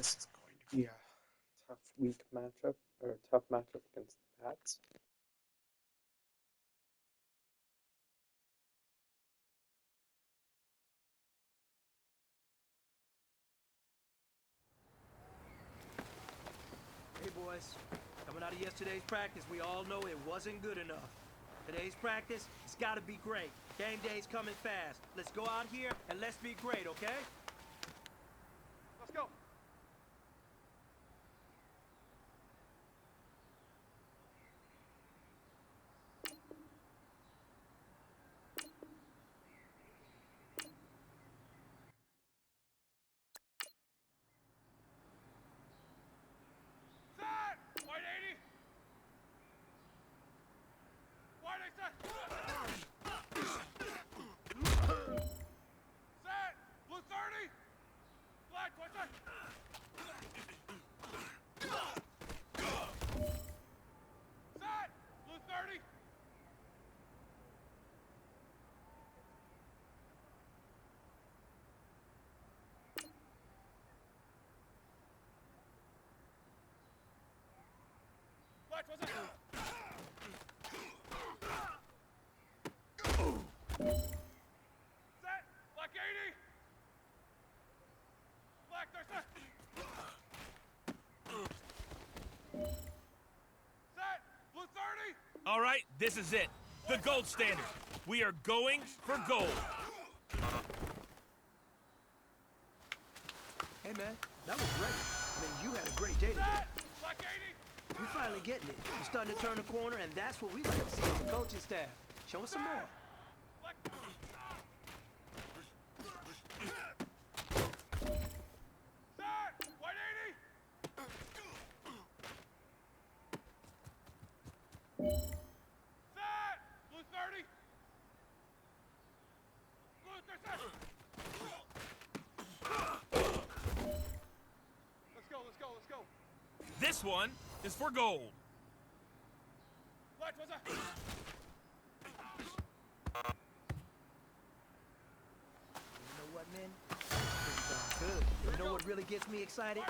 It's going to be a tough week matchup, or a tough matchup against the Pats. Hey boys, coming out of yesterday's practice, we all know it wasn't good enough. Today's practice, it's gotta be great. Game day's coming fast. Let's go out here and let's be great, okay? Let's go. Set! White 80! White 80 set! Set! Blue 30! Black 20 set! Set! Blue 30! Black 20 set! Set! Black 80! Black 30 set! Set! Blue 30! All right, this is it. The gold standard. We are going for gold. Hey man, that was great. I mean, you had a great day today. Set! Black 80! We're finally getting it. We're starting to turn the corner, and that's what we like to see as a coaching staff. Show us some more. Black... Set! White 80! Set! Blue 30! Blue 30 set! Let's go, let's go, let's go. This one is for gold. Black, what's that? You know what, man? Pretty darn good. You know what really gets me excited?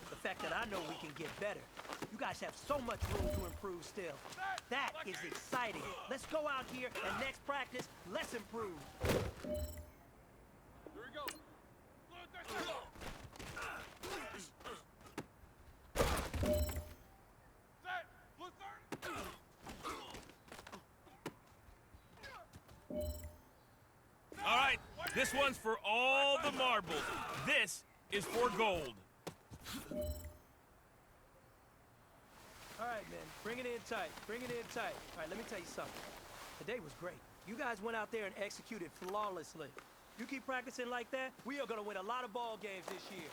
The fact that I know we can get better. You guys have so much room to improve still. That is exciting. Let's go out here and next practice, let's improve. Here we go. Set. Blue 30. All right, this one's for all the marbles. This is for gold. All right, man. Bring it in tight. Bring it in tight. All right, let me tell you something. Today was great. You guys went out there and executed flawlessly. You keep practicing like that, we are going to win a lot of ball games this year.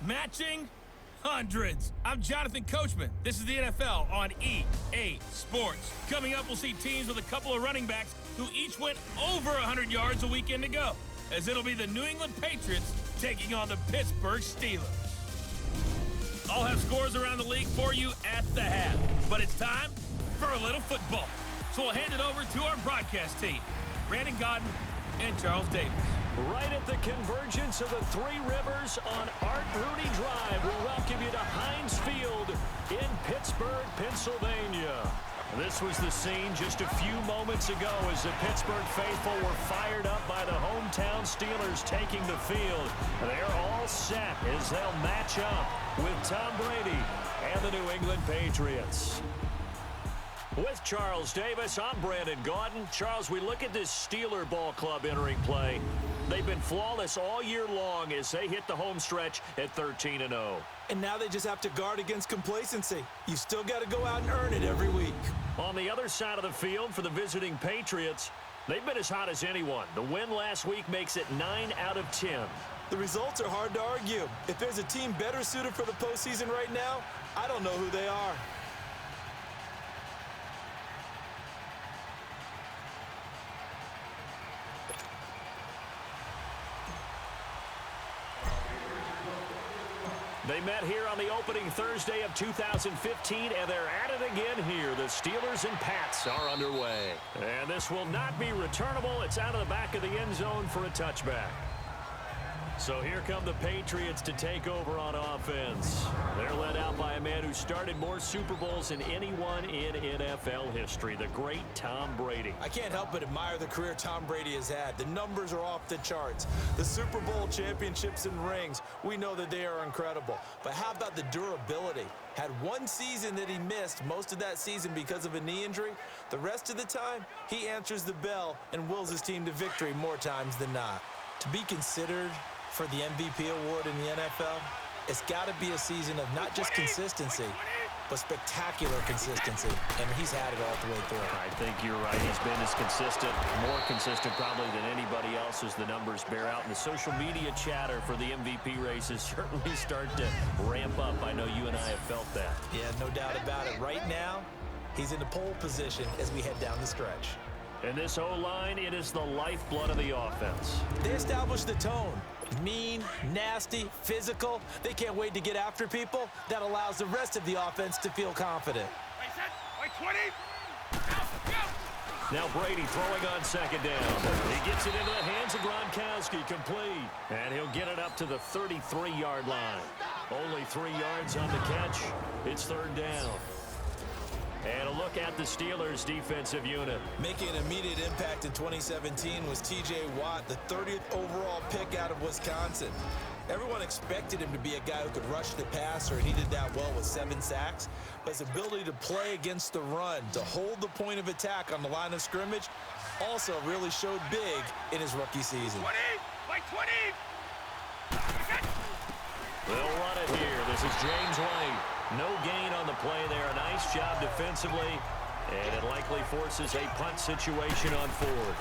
Matching hundreds. I'm Jonathan Coachman. This is the NFL on EA Sports. Coming up, we'll see teams with a couple of running backs who each went over 100 yards a weekend ago, as it'll be the New England Patriots taking on the Pittsburgh Steelers. I'll have scores around the league for you at the half, but it's time for a little football. So we'll hand it over to our broadcast team, Brandon Godden and Charles Davis. Right at the convergence of the Three Rivers on Art Rooney Drive, we'll welcome you to Heinz Field in Pittsburgh, Pennsylvania. This was the scene just a few moments ago as the Pittsburgh faithful were fired up by the hometown Steelers taking the field. They're all set as they'll match up with Tom Brady and the New England Patriots. With Charles Davis, I'm Brandon Gaudin. Charles, we look at this Steeler ball club entering play. They've been flawless all year long as they hit the home stretch at 13-0. And now they just have to guard against complacency. You still got to go out and earn it every week. On the other side of the field for the visiting Patriots, they've been as hot as anyone. The win last week makes it 9 out of 10. The results are hard to argue. If there's a team better suited for the postseason right now, I don't know who they are. They met here on the opening Thursday of 2015, and they're at it again here. The Steelers and Pats are underway. And this will not be returnable. It's out of the back of the end zone for a touchback. So here come the Patriots to take over on offense. They're led out by a man who started more Super Bowls than anyone in NFL history, the great Tom Brady. I can't help but admire the career Tom Brady has had. The numbers are off the charts. The Super Bowl championships and rings, we know that they are incredible. But how about the durability? Had one season that he missed, most of that season because of a knee injury. The rest of the time, he answers the bell and wills his team to victory more times than not. To be considered for the MVP award in the NFL, it's got to be a season of not just consistency, but spectacular consistency, and he's had it all the way through. I think you're right. He's been as consistent, more consistent probably than anybody else as the numbers bear out. And the social media chatter for the MVP races certainly start to ramp up. I know you and I have felt that. Yeah, no doubt about it. Right now, he's in the pole position as we head down the stretch. And this O-line, it is the lifeblood of the offense. They established the tone. Mean, nasty, physical. They can't wait to get after people. That allows the rest of the offense to feel confident. Now Brady throwing on second down. He gets it into the hands of Gronkowski, complete. And he'll get it up to the 33-yard line. Only 3 yards on the catch. It's third down. And a look at the Steelers' defensive unit. Making an immediate impact in 2017 was T.J. Watt, the 30th overall pick out of Wisconsin. Everyone expected him to be a guy who could rush the passer, and he did that well with 7 sacks. But his ability to play against the run, to hold the point of attack on the line of scrimmage, also really showed big in his rookie season. 20! They'll run This is James White. No gain on the play there. A nice job defensively. And it likely forces a punt situation on fourth.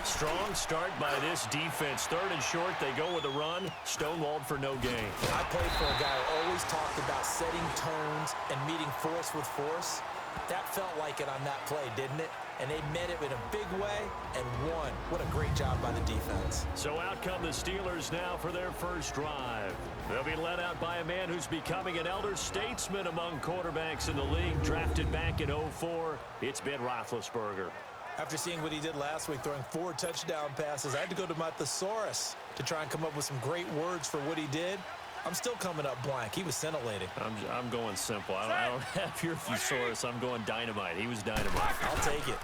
Strong start by this defense. Third and short, they go with a run. Stonewalled for no gain. I played for a guy who always talked about setting tones and meeting force with force. That felt like it on that play, didn't it? And they met it in a big way and won. What a great job by the defense. So out come the Steelers now for their first drive. They'll be led out by a man who's becoming an elder statesman among quarterbacks in the league. Drafted back in 2004, it's Ben Roethlisberger. After seeing what he did last week, throwing 4 touchdown passes, I had to go to my thesaurus to try and come up with some great words for what he did. I'm still coming up blank. He was scintillating. I'm going simple. I don't have your thesaurus. I'm going dynamite. He was dynamite. I'll take it.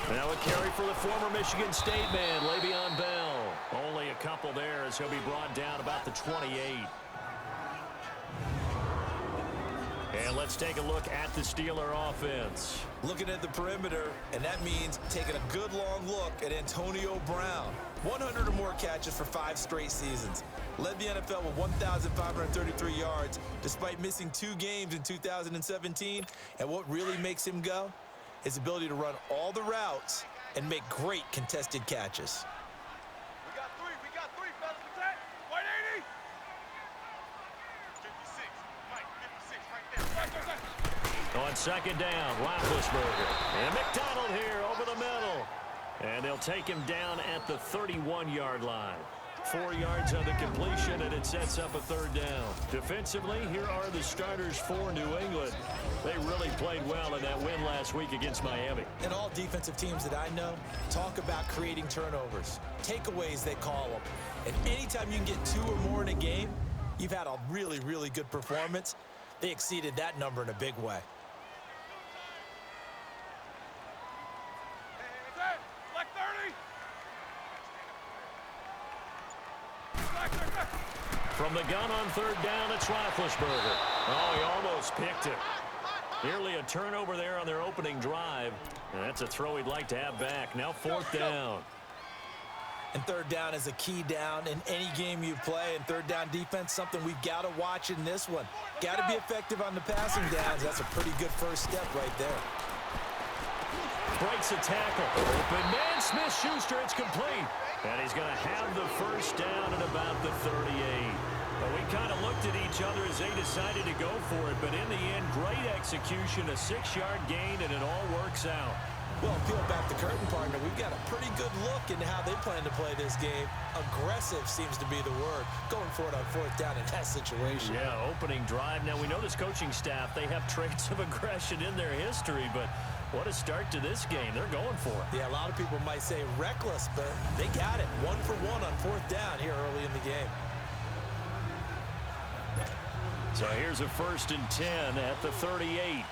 Now a carry for the former Michigan State man, Le'Veon Bell. Only a couple there as he'll be brought down about the 28. And let's take a look at the Steeler offense. Looking at the perimeter, and that means taking a good long look at Antonio Brown. 100 or more catches for 5 straight seasons. Led the NFL with 1,533 yards despite missing 2 games in 2017. And what really makes him go? His ability to run all the routes and make great contested catches. We got 3, fellas, attack. 180. 56, Mike, 56 right there. On second down, Roethlisberger. And McDonald here over the middle. And they'll take him down at the 31-yard line. 4 yards on the completion, and it sets up a third down. Defensively, here are the starters for New England. They really played well in that win last week against Miami. And all defensive teams that I know talk about creating turnovers. Takeaways, they call them. And anytime you can get 2 or more in a game, you've had a really, really good performance. They exceeded that number in a big way. Like 30. From the gun on third down, it's Roethlisberger. Oh, he almost picked it. Nearly a turnover there on their opening drive. And that's a throw he'd like to have back. Now fourth down. And third down is a key down in any game you play. And third down defense, something we've got to watch in this one. Got to be effective on the passing downs. That's a pretty good first step right there. Breaks a tackle. Open man, Smith-Schuster, it's complete. And he's going to have the first down at about the 38. But we kind of looked at each other as they decided to go for it. But in the end, great execution, a 6-yard gain, and it all works out. Well, peel back the curtain, partner. We've got a pretty good look into how they plan to play this game. Aggressive seems to be the word. Going for it on fourth down in that situation. Yeah, opening drive. Now, we know this coaching staff, they have traits of aggression in their history, but what a start to this game. They're going for it. Yeah, a lot of people might say reckless, but they got it. 1 for 1 on fourth down here early in the game. So here's a 1st and 10 at the 38.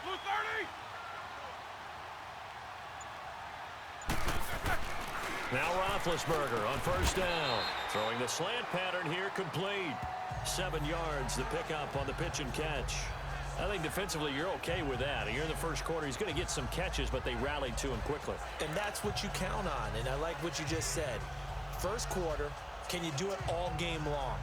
Blue 30. Now Roethlisberger on first down. Throwing the slant pattern here, complete. 7 yards, the pickup on the pitch and catch. I think defensively you're okay with that. You're in the first quarter. He's going to get some catches, but they rallied to him quickly. And that's what you count on, and I like what you just said. First quarter, can you do it all game long?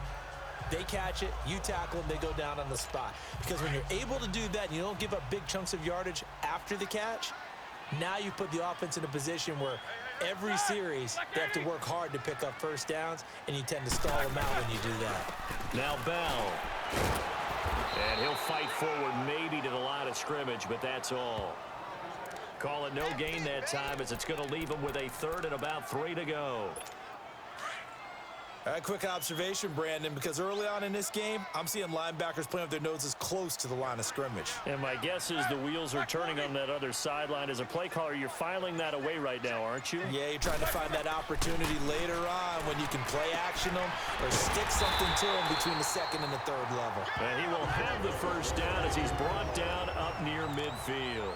They catch it, you tackle them, they go down on the spot. Because when you're able to do that and you don't give up big chunks of yardage after the catch, now you put the offense in a position where every series they have to work hard to pick up first downs, and you tend to stall them out when you do that. Now Bell. And he'll fight forward maybe to the line of scrimmage, but that's all. Call it no gain that time as it's going to leave him with a 3rd and about 3 to go. All right, quick observation, Brandon, because early on in this game, I'm seeing linebackers playing with their noses close to the line of scrimmage. And my guess is the wheels are turning on that other sideline. As a play caller, you're filing that away right now, aren't you? Yeah, you're trying to find that opportunity later on when you can play action them or stick something to them between the 2nd and the 3rd level. And he will have the first down as he's brought down up near midfield.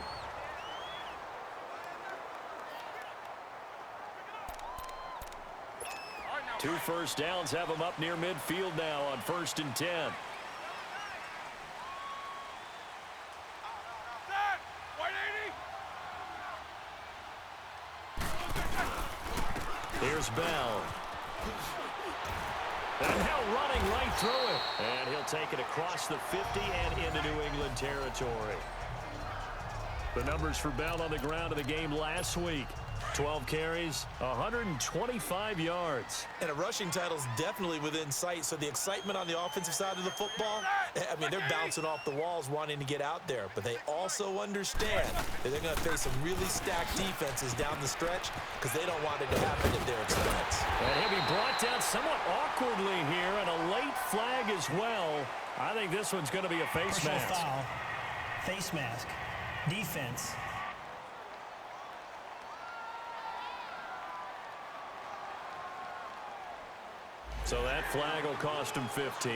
Two first downs have him up near midfield now on 1st and 10. Here's Bell. And now running right through it. And he'll take it across the 50 and into New England territory. The numbers for Bell on the ground of the game last week. 12 carries, 125 yards. And a rushing title's definitely within sight, so the excitement on the offensive side of the football, I mean, they're bouncing off the walls wanting to get out there, but they also understand that they're going to face some really stacked defenses down the stretch because they don't want it to happen at their expense. And he'll be brought down somewhat awkwardly here, and a late flag as well. I think this one's going to be a face mask. Foul, face mask, defense. So that flag will cost him 15.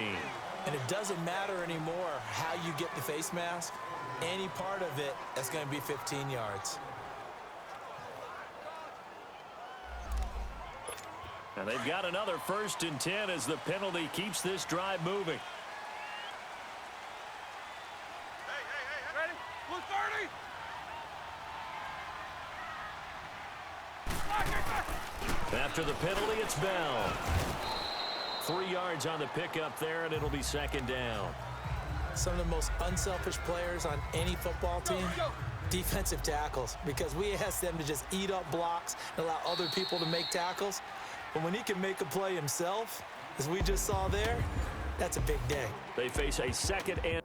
And it doesn't matter anymore how you get the face mask. Any part of it, that's going to be 15 yards. And they've got another 1st and 10 as the penalty keeps this drive moving. Hey, ready? Blue 30. After the penalty, it's Bell. 3 yards on the pickup there, and it'll be 2nd down. Some of the most unselfish players on any football team, defensive tackles, because we ask them to just eat up blocks and allow other people to make tackles. But when he can make a play himself, as we just saw there, that's a big day. They face a 2nd and